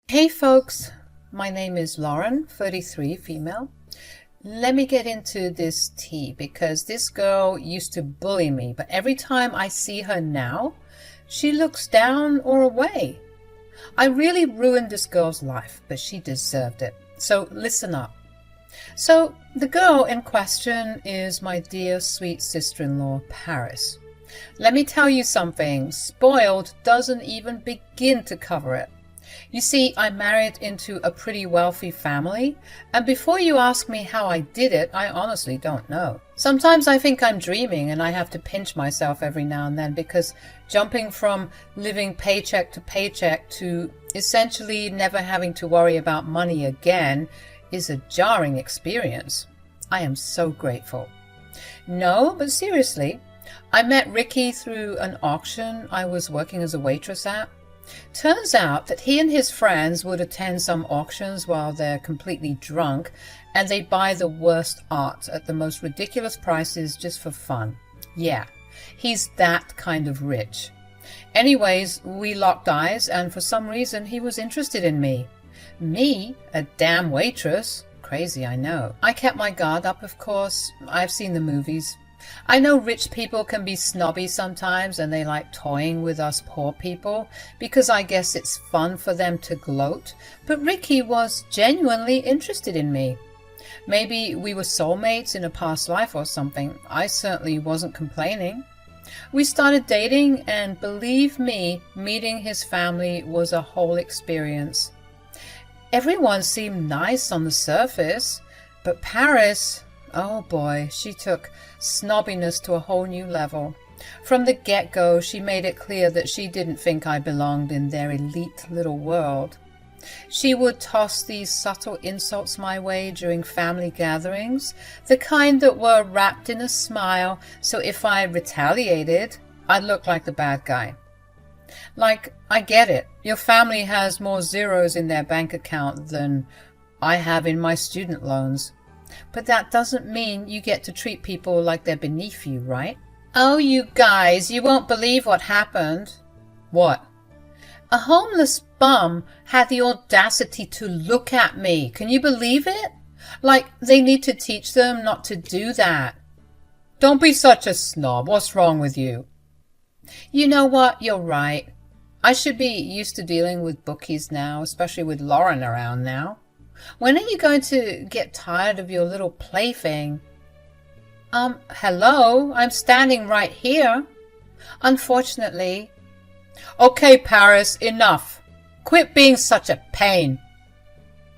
Hey folks, my name is Lauren, 33, female. Let me get into this tea because this girl used to bully me, but every time I see her now, she looks down or away. I really ruined this girl's life, but she deserved it. So listen up. So the girl in question is my dear sweet sister-in-law, Paris. Let me tell you something, spoiled doesn't even begin to cover it. You see, I married into a pretty wealthy family, and before you ask me how I did it, I honestly don't know. Sometimes I think I'm dreaming and I have to pinch myself every now and then because jumping from living paycheck to paycheck to essentially never having to worry about money again is a jarring experience. I am so grateful. No, but seriously, I met Ricky through an auction I was working as a waitress at. Turns out that he and his friends would attend some auctions while they're completely drunk, and they buy the worst art at the most ridiculous prices just for fun. Yeah, he's that kind of rich. Anyways, we locked eyes, and for some reason he was interested in me. Me, a damn waitress. Crazy, I know. I kept my guard up, of course. I've seen the movies. I know rich people can be snobby sometimes and they like toying with us poor people because I guess it's fun for them to gloat, but Ricky was genuinely interested in me. Maybe we were soulmates in a past life or something. I certainly wasn't complaining. We started dating, and believe me, meeting his family was a whole experience. Everyone seemed nice on the surface, but Paris, oh boy, she took snobbiness to a whole new level. From the get-go, she made it clear that she didn't think I belonged in their elite little world. She would toss these subtle insults my way during family gatherings, the kind that were wrapped in a smile, so if I retaliated, I'd look like the bad guy. Like, I get it, your family has more zeros in their bank account than I have in my student loans. But that doesn't mean you get to treat people like they're beneath you, right? Oh, you guys, you won't believe what happened. What? A homeless bum had the audacity to look at me. Can you believe it? Like, they need to teach them not to do that. Don't be such a snob. What's wrong with you? You know what? You're right. I should be used to dealing with bookies now, especially with Lauren around now. When are you going to get tired of your little plaything? Hello? I'm standing right here. Unfortunately. Okay, Paris, enough. Quit being such a pain.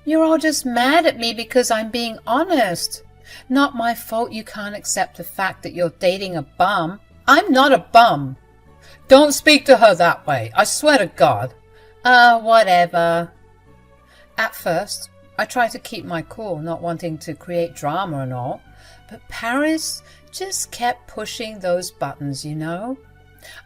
You're all just mad at me because I'm being honest. Not my fault you can't accept the fact that you're dating a bum. I'm not a bum. Don't speak to her that way. I swear to God. Whatever. At first, I tried to keep my cool, not wanting to create drama and all, but Paris just kept pushing those buttons, you know?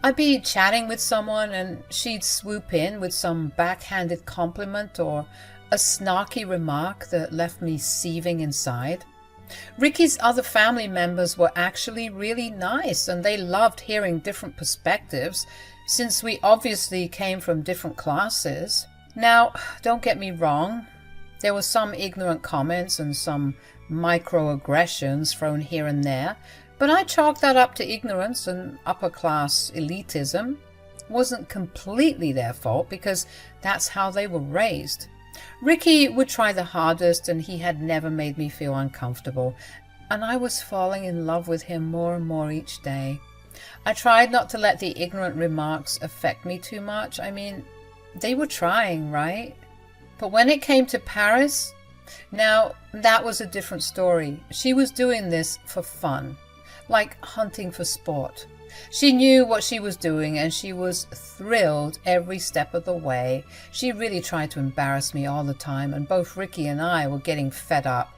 I'd be chatting with someone and she'd swoop in with some backhanded compliment or a snarky remark that left me seething inside. Ricky's other family members were actually really nice and they loved hearing different perspectives since we obviously came from different classes. Now, don't get me wrong. There were some ignorant comments and some microaggressions thrown here and there, but I chalked that up to ignorance and upper-class elitism. It wasn't completely their fault because that's how they were raised. Ricky would try the hardest and he had never made me feel uncomfortable, and I was falling in love with him more and more each day. I tried not to let the ignorant remarks affect me too much. I mean, they were trying, right? But when it came to Paris, now that was a different story. She was doing this for fun, like hunting for sport. She knew what she was doing and she was thrilled every step of the way. She really tried to embarrass me all the time and both Ricky and I were getting fed up.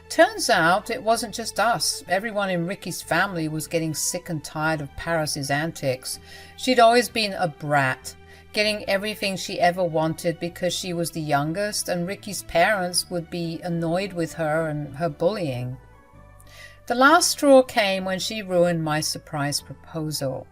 Turns out it wasn't just us. Everyone in Ricky's family was getting sick and tired of Paris's antics. She'd always been a brat, getting everything she ever wanted because she was the youngest, and Ricky's parents would be annoyed with her and her bullying. The last straw came when she ruined my surprise proposal.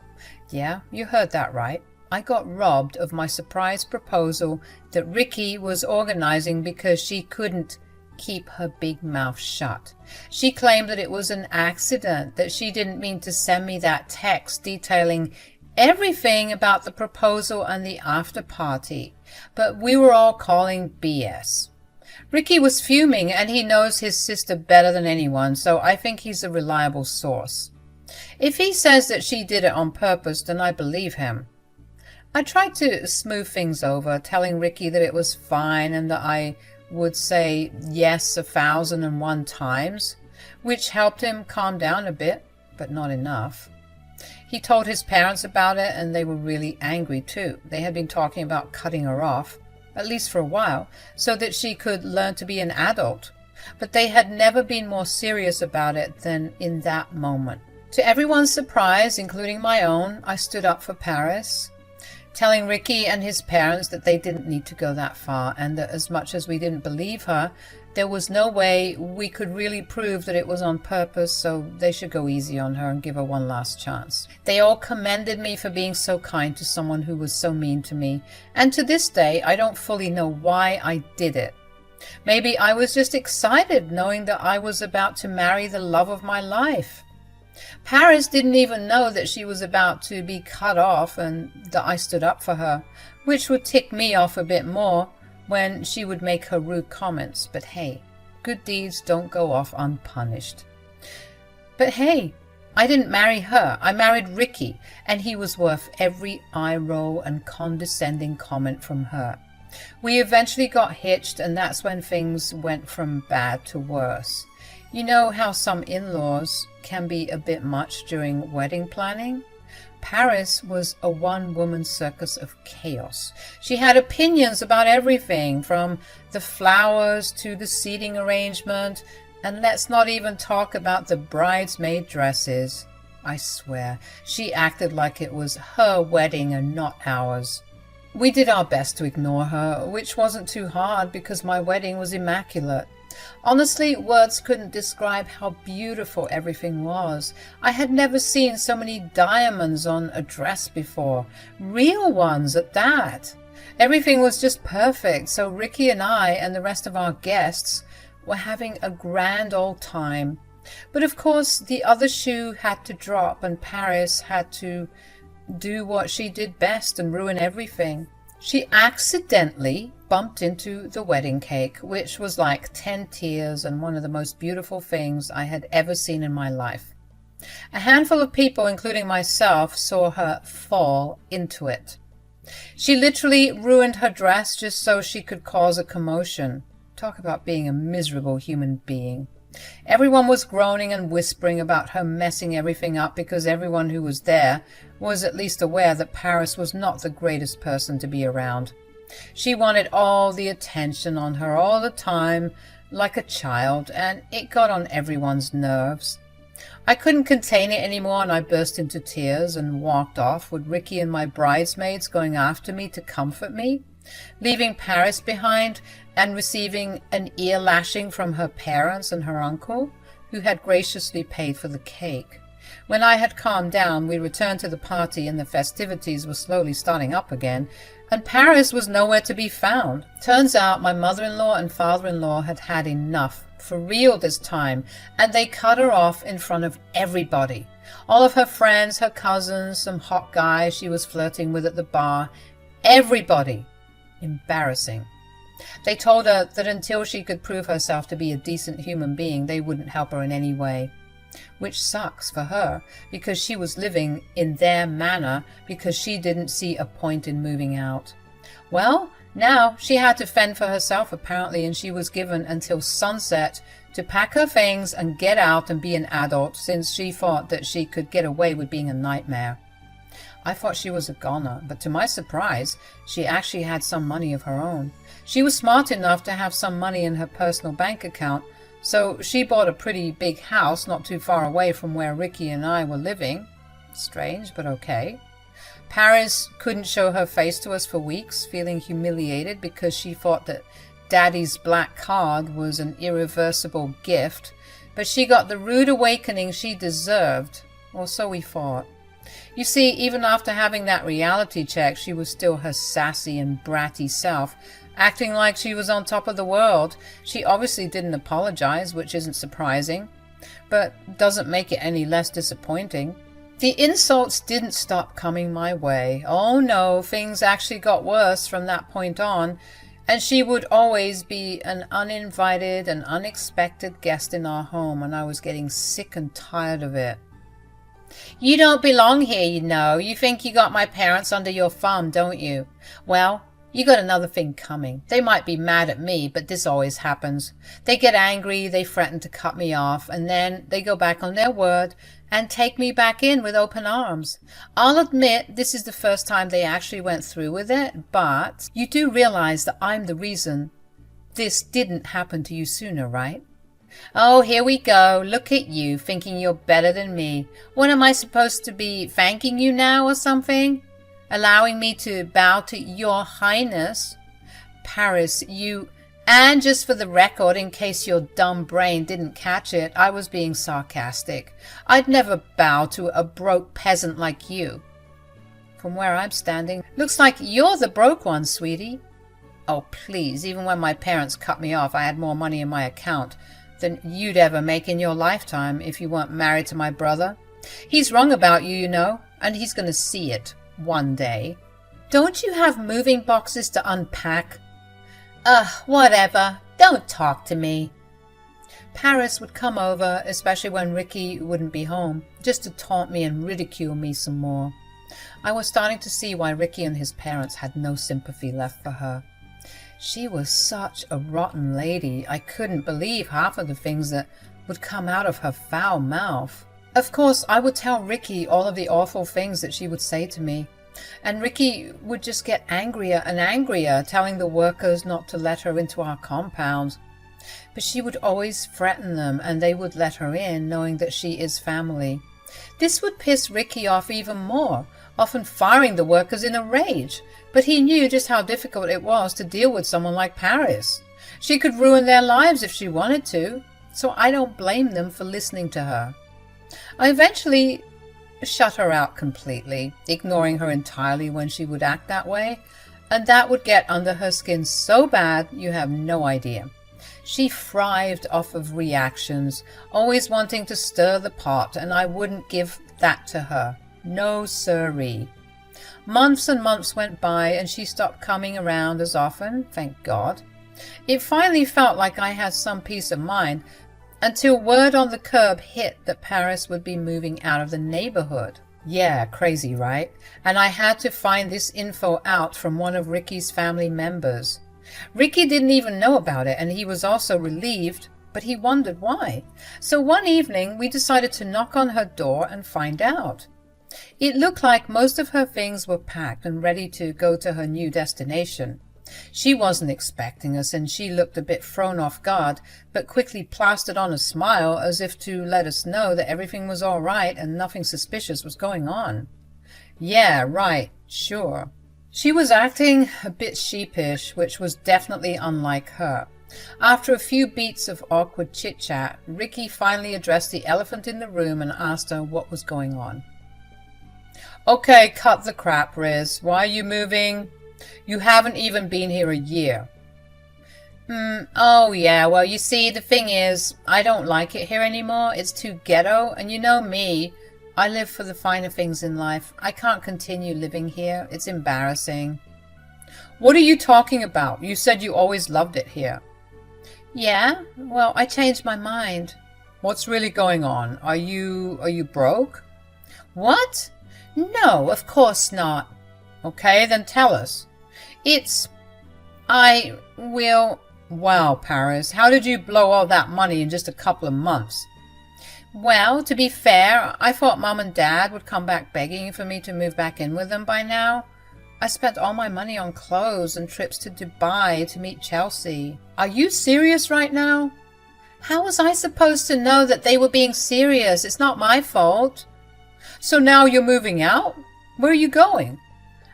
Yeah, you heard that right. I got robbed of my surprise proposal that Ricky was organizing because she couldn't keep her big mouth shut. She claimed that it was an accident, that she didn't mean to send me that text detailing everything about the proposal and the after party, but we were all calling BS. Ricky was fuming, and he knows his sister better than anyone, so I think he's a reliable source. If he says that she did it on purpose, then I believe him. I tried to smooth things over, telling Ricky that it was fine and that I would say yes 1,001 times, which helped him calm down a bit, but not enough. He told his parents about it, and they were really angry too. They had been talking about cutting her off, at least for a while, so that she could learn to be an adult. But they had never been more serious about it than in that moment. To everyone's surprise, including my own, I stood up for Paris, telling Ricky and his parents that they didn't need to go that far, and that as much as we didn't believe her, there was no way we could really prove that it was on purpose, so they should go easy on her and give her one last chance. They all commended me for being so kind to someone who was so mean to me, and to this day I don't fully know why I did it. Maybe I was just excited knowing that I was about to marry the love of my life. Paris didn't even know that she was about to be cut off and that I stood up for her, which would tick me off a bit more when she would make her rude comments. But hey, good deeds don't go off unpunished. But hey, I didn't marry her. I married Ricky, and he was worth every eye roll and condescending comment from her. We eventually got hitched, and that's when things went from bad to worse. You know how some in-laws can be a bit much during wedding planning? Paris was a one-woman circus of chaos. She had opinions about everything, from the flowers to the seating arrangement, and let's not even talk about the bridesmaid dresses. I swear, she acted like it was her wedding and not ours. We did our best to ignore her, which wasn't too hard because my wedding was immaculate. Honestly, words couldn't describe how beautiful everything was. I had never seen so many diamonds on a dress before, real ones at that. Everything was just perfect, so Ricky and I and the rest of our guests were having a grand old time. But of course, the other shoe had to drop, and Paris had to do what she did best and ruin everything. She accidentally bumped into the wedding cake, which was like 10 tears and one of the most beautiful things I had ever seen in my life. A handful of people, including myself, saw her fall into it. She literally ruined her dress just so she could cause a commotion. Talk about being a miserable human being. Everyone was groaning and whispering about her messing everything up because everyone who was there was at least aware that Paris was not the greatest person to be around. She wanted all the attention on her all the time, like a child, and it got on everyone's nerves. I couldn't contain it anymore, and I burst into tears and walked off, with Ricky and my bridesmaids going after me to comfort me, leaving Paris behind and receiving an ear lashing from her parents and her uncle, who had graciously paid for the cake. When I had calmed down, we returned to the party, and the festivities were slowly starting up again, and Paris was nowhere to be found. Turns out my mother-in-law and father-in-law had had enough, for real this time, and they cut her off in front of everybody. All of her friends, her cousins, some hot guy she was flirting with at the bar. Everybody. Embarrassing. They told her that until she could prove herself to be a decent human being, they wouldn't help her in any way. Which sucks for her, because she was living in their manor because she didn't see a point in moving out. Well, now she had to fend for herself apparently, and she was given until sunset to pack her things and get out and be an adult, since she thought that she could get away with being a nightmare. I thought she was a goner, but to my surprise, she actually had some money of her own. She was smart enough to have some money in her personal bank account, so she bought a pretty big house not too far away from where Ricky and I were living. Strange, but okay. Paris couldn't show her face to us for weeks, feeling humiliated because she thought that Daddy's black card was an irreversible gift, but she got the rude awakening she deserved, or so we thought. You see, even after having that reality check, she was still her sassy and bratty self, acting like she was on top of the world. She obviously didn't apologize, which isn't surprising, but doesn't make it any less disappointing. The insults didn't stop coming my way. Oh no, things actually got worse from that point on, and she would always be an uninvited and unexpected guest in our home, and I was getting sick and tired of it. You don't belong here, you know. You think you got my parents under your thumb, don't you? Well, you got another thing coming. They might be mad at me, but this always happens. They get angry, they threaten to cut me off, and then they go back on their word and take me back in with open arms. I'll admit this is the first time they actually went through with it, but you do realize that I'm the reason this didn't happen to you sooner, right? Oh, here we go. Look at you, thinking you're better than me. What am I supposed to be, thanking you now or something? Allowing me to bow to your highness? Paris, you... And just for the record, in case your dumb brain didn't catch it, I was being sarcastic. I'd never bow to a broke peasant like you. From where I'm standing, looks like you're the broke one, sweetie. Oh, please, even when my parents cut me off, I had more money in my account than you'd ever make in your lifetime if you weren't married to my brother. He's wrong about you, you know, and he's going to see it one day. Don't you have moving boxes to unpack? Whatever. Don't talk to me. Paris would come over, especially when Ricky wouldn't be home, just to taunt me and ridicule me some more. I was starting to see why Ricky and his parents had no sympathy left for her. She was such a rotten lady. I couldn't believe half of the things that would come out of her foul mouth. Of course, I would tell Ricky all of the awful things that she would say to me, and Ricky would just get angrier and angrier, telling the workers not to let her into our compound. But she would always threaten them, and they would let her in, knowing that she is family. This would piss Ricky off even more, often firing the workers in a rage. But he knew just how difficult it was to deal with someone like Paris. She could ruin their lives if she wanted to, so I don't blame them for listening to her. I eventually shut her out completely, ignoring her entirely when she would act that way, and that would get under her skin so bad you have no idea. She thrived off of reactions, always wanting to stir the pot, and I wouldn't give that to her. No siree. Months and months went by, and she stopped coming around as often, thank God. It finally felt like I had some peace of mind, until word on the curb hit that Paris would be moving out of the neighborhood. Yeah, crazy, right? And I had to find this info out from one of Ricky's family members. Ricky didn't even know about it, and he was also relieved, but he wondered why. So one evening, we decided to knock on her door and find out. It looked like most of her things were packed and ready to go to her new destination. She wasn't expecting us, and she looked a bit thrown off guard, but quickly plastered on a smile as if to let us know that everything was all right and nothing suspicious was going on. Yeah, right, sure. She was acting a bit sheepish, which was definitely unlike her. After a few beats of awkward chit-chat, Ricky finally addressed the elephant in the room and asked her what was going on. Okay, cut the crap, Riz. Why are you moving? You haven't even been here a year. Oh yeah, well you see, the thing is, I don't like it here anymore. It's too ghetto, and you know me. I live for the finer things in life. I can't continue living here. It's embarrassing. What are you talking about? You said you always loved it here. Yeah, well, I changed my mind. What's really going on? Are you broke? What? No, of course not. Okay, then tell us. I will... Wow, Paris, how did you blow all that money in just a couple of months? Well, to be fair, I thought Mom and Dad would come back begging for me to move back in with them by now. I spent all my money on clothes and trips to Dubai to meet Chelsea. Are you serious right now? How was I supposed to know that they were being serious? It's not my fault. So now you're moving out? Where are you going?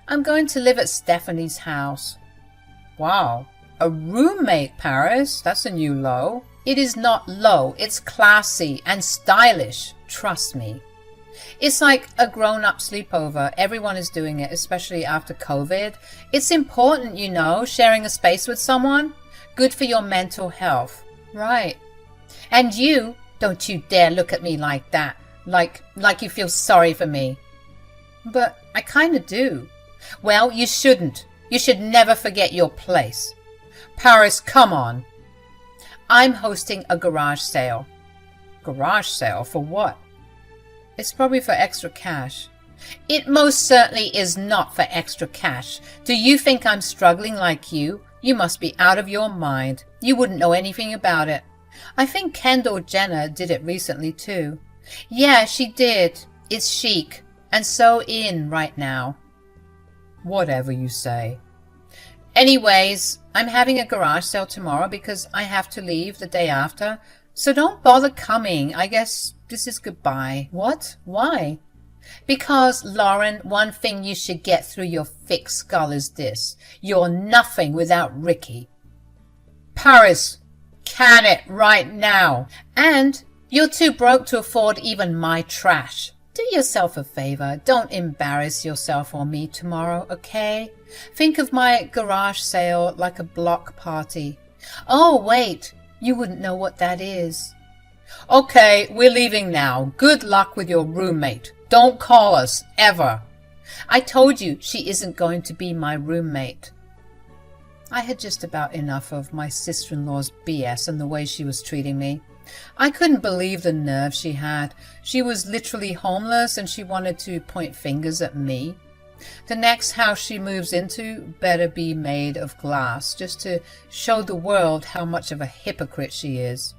I'm going to live at Stephanie's house. Wow. A roommate, Paris? That's a new low. It is not low. It's classy and stylish. Trust me. It's like a grown-up sleepover. Everyone is doing it, especially after COVID. It's important, you know, sharing a space with someone. Good for your mental health. Right. And you, don't you dare look at me like that. Like you feel sorry for me. But I kind of do. Well, you shouldn't. You should never forget your place. Paris, come on. I'm hosting a garage sale. Garage sale? For what? It's probably for extra cash. It most certainly is not for extra cash. Do you think I'm struggling like you? You must be out of your mind. You wouldn't know anything about it. I think Kendall Jenner did it recently too. Yeah, she did. It's chic and so in right now. Whatever you say. Anyways, I'm having a garage sale tomorrow because I have to leave the day after. So don't bother coming. I guess this is goodbye. What? Why? Because, Lauren, one thing you should get through your thick skull is this. You're nothing without Ricky. Paris, can it right now. And you're too broke to afford even my trash. Do yourself a favor. Don't embarrass yourself or me tomorrow, okay? Think of my garage sale like a block party. Oh, wait. You wouldn't know what that is. Okay, we're leaving now. Good luck with your roommate. Don't call us, ever. I told you she isn't going to be my roommate. I had just about enough of my sister-in-law's BS and the way she was treating me. I couldn't believe the nerve she had. She was literally homeless and she wanted to point fingers at me. The next house she moves into better be made of glass, just to show the world how much of a hypocrite she is.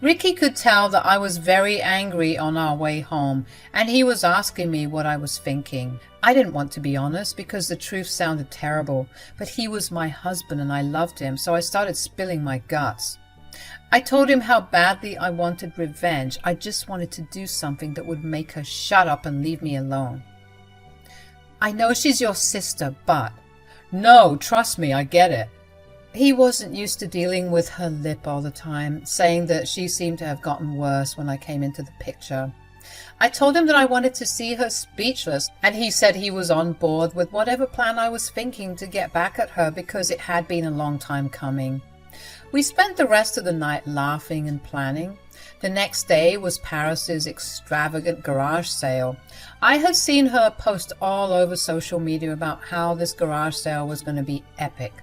Ricky could tell that I was very angry on our way home, and he was asking me what I was thinking. I didn't want to be honest because the truth sounded terrible, but he was my husband and I loved him, so I started spilling my guts. I told him how badly I wanted revenge. I just wanted to do something that would make her shut up and leave me alone. I know she's your sister, but... No, trust me, I get it. He wasn't used to dealing with her lip all the time, saying that she seemed to have gotten worse when I came into the picture. I told him that I wanted to see her speechless, and he said he was on board with whatever plan I was thinking to get back at her because it had been a long time coming. We spent the rest of the night laughing and planning. The next day was Paris's extravagant garage sale. I had seen her post all over social media about how this garage sale was going to be epic.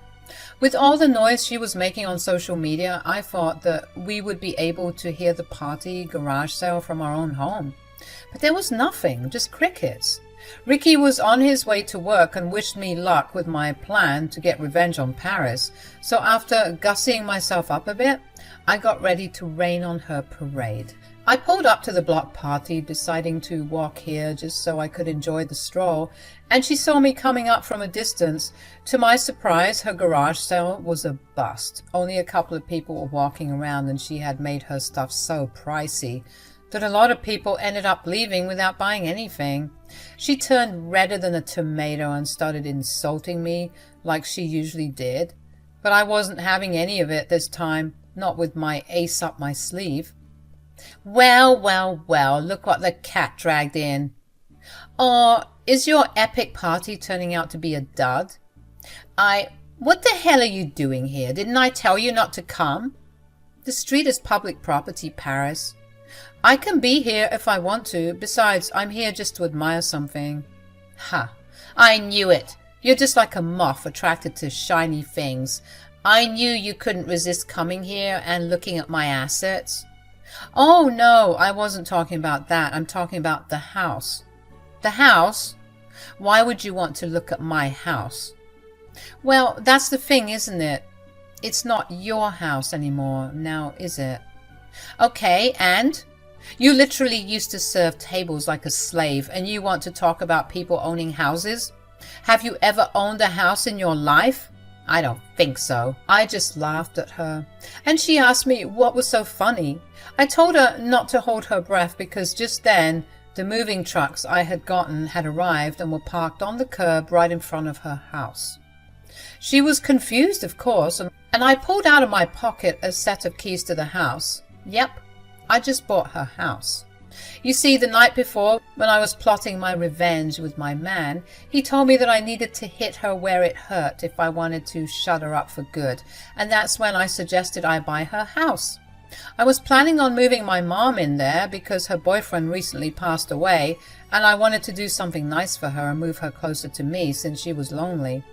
With all the noise she was making on social media, I thought that we would be able to hear the party garage sale from our own home. But there was nothing, just crickets. Ricky was on his way to work and wished me luck with my plan to get revenge on Paris. So after gussying myself up a bit, I got ready to rain on her parade. I pulled up to the block party, deciding to walk here just so I could enjoy the stroll, and she saw me coming up from a distance. To my surprise, her garage sale was a bust. Only a couple of people were walking around, and she had made her stuff so pricey that a lot of people ended up leaving without buying anything. She turned redder than a tomato and started insulting me like she usually did. But I wasn't having any of it this time, not with my ace up my sleeve. Well, well, well, look what the cat dragged in. Or is your epic party turning out to be a dud? What the hell are you doing here? Didn't I tell you not to come? The street is public property, Paris. I can be here if I want to. Besides, I'm here just to admire something. Ha! I knew it. You're just like a moth attracted to shiny things. I knew you couldn't resist coming here and looking at my assets. Oh, no, I wasn't talking about that. I'm talking about the house. The house? Why would you want to look at my house? Well, that's the thing, isn't it? It's not your house anymore, now is it? Okay, and? You literally used to serve tables like a slave, and you want to talk about people owning houses? Have you ever owned a house in your life? I don't think so. I just laughed at her, and she asked me what was so funny. I told her not to hold her breath because just then the moving trucks I had gotten had arrived and were parked on the curb right in front of her house. She was confused, of course, and I pulled out of my pocket a set of keys to the house. Yep, I just bought her house. You see, the night before, when I was plotting my revenge with my man, he told me that I needed to hit her where it hurt if I wanted to shut her up for good, and that's when I suggested I buy her house. I was planning on moving my mom in there because her boyfriend recently passed away, and I wanted to do something nice for her and move her closer to me since she was lonely.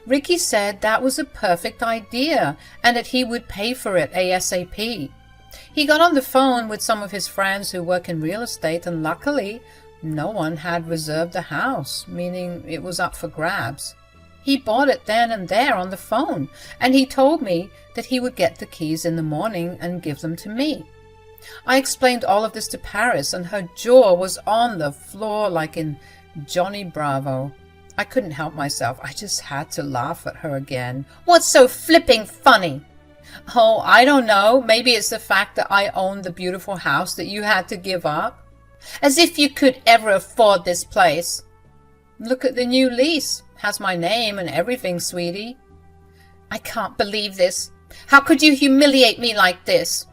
Ricky said that was a perfect idea and that he would pay for it ASAP. He got on the phone with some of his friends who work in real estate, and luckily no one had reserved the house, meaning it was up for grabs. He bought it then and there on the phone, and he told me that he would get the keys in the morning and give them to me. I explained all of this to Paris, and her jaw was on the floor like in Johnny Bravo. I couldn't help myself. I just had to laugh at her again. "What's so flipping funny?" "Oh, I don't know. Maybe it's the fact that I own the beautiful house that you had to give up. As if you could ever afford this place." "Look at the new lease. Has my name and everything, sweetie." "I can't believe this. How could you humiliate me like this?"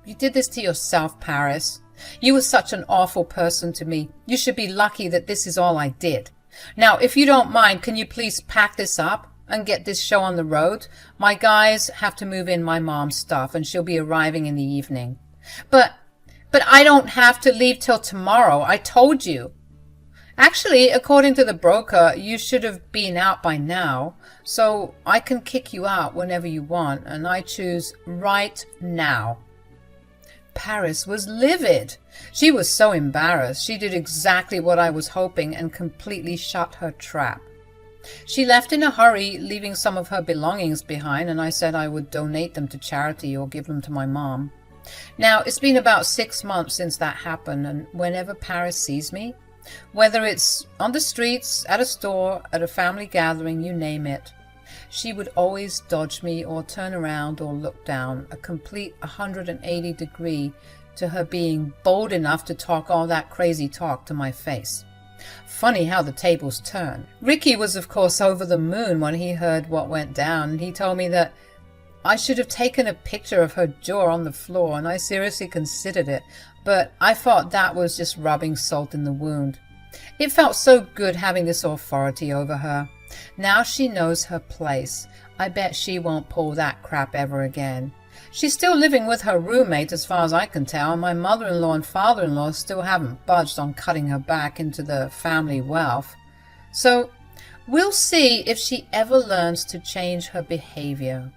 "You did this to yourself, Paris. You were such an awful person to me. You should be lucky that this is all I did. Now, if you don't mind, can you please pack this up and get this show on the road? My guys have to move in my mom's stuff, and she'll be arriving in the evening." But I don't have to leave till tomorrow. I told you." "Actually, according to the broker, you should have been out by now, so I can kick you out whenever you want, and I choose right now." Paris was livid. She was so embarrassed. She did exactly what I was hoping and completely shut her trap. She left in a hurry, leaving some of her belongings behind, and I said I would donate them to charity or give them to my mom. Now, it's been about 6 months since that happened, and whenever Paris sees me, whether it's on the streets, at a store, at a family gathering, you name it, she would always dodge me or turn around or look down, a complete 180 degree to her being bold enough to talk all that crazy talk to my face. Funny how the tables turn. Ricky was of course over the moon when he heard what went down, and he told me that I should have taken a picture of her jaw on the floor, and I seriously considered it, but I thought that was just rubbing salt in the wound. It felt so good having this authority over her. Now she knows her place. I bet she won't pull that crap ever again. She's still living with her roommate as far as I can tell, and my mother-in-law and father-in-law still haven't budged on cutting her back into the family wealth. So we'll see if she ever learns to change her behavior.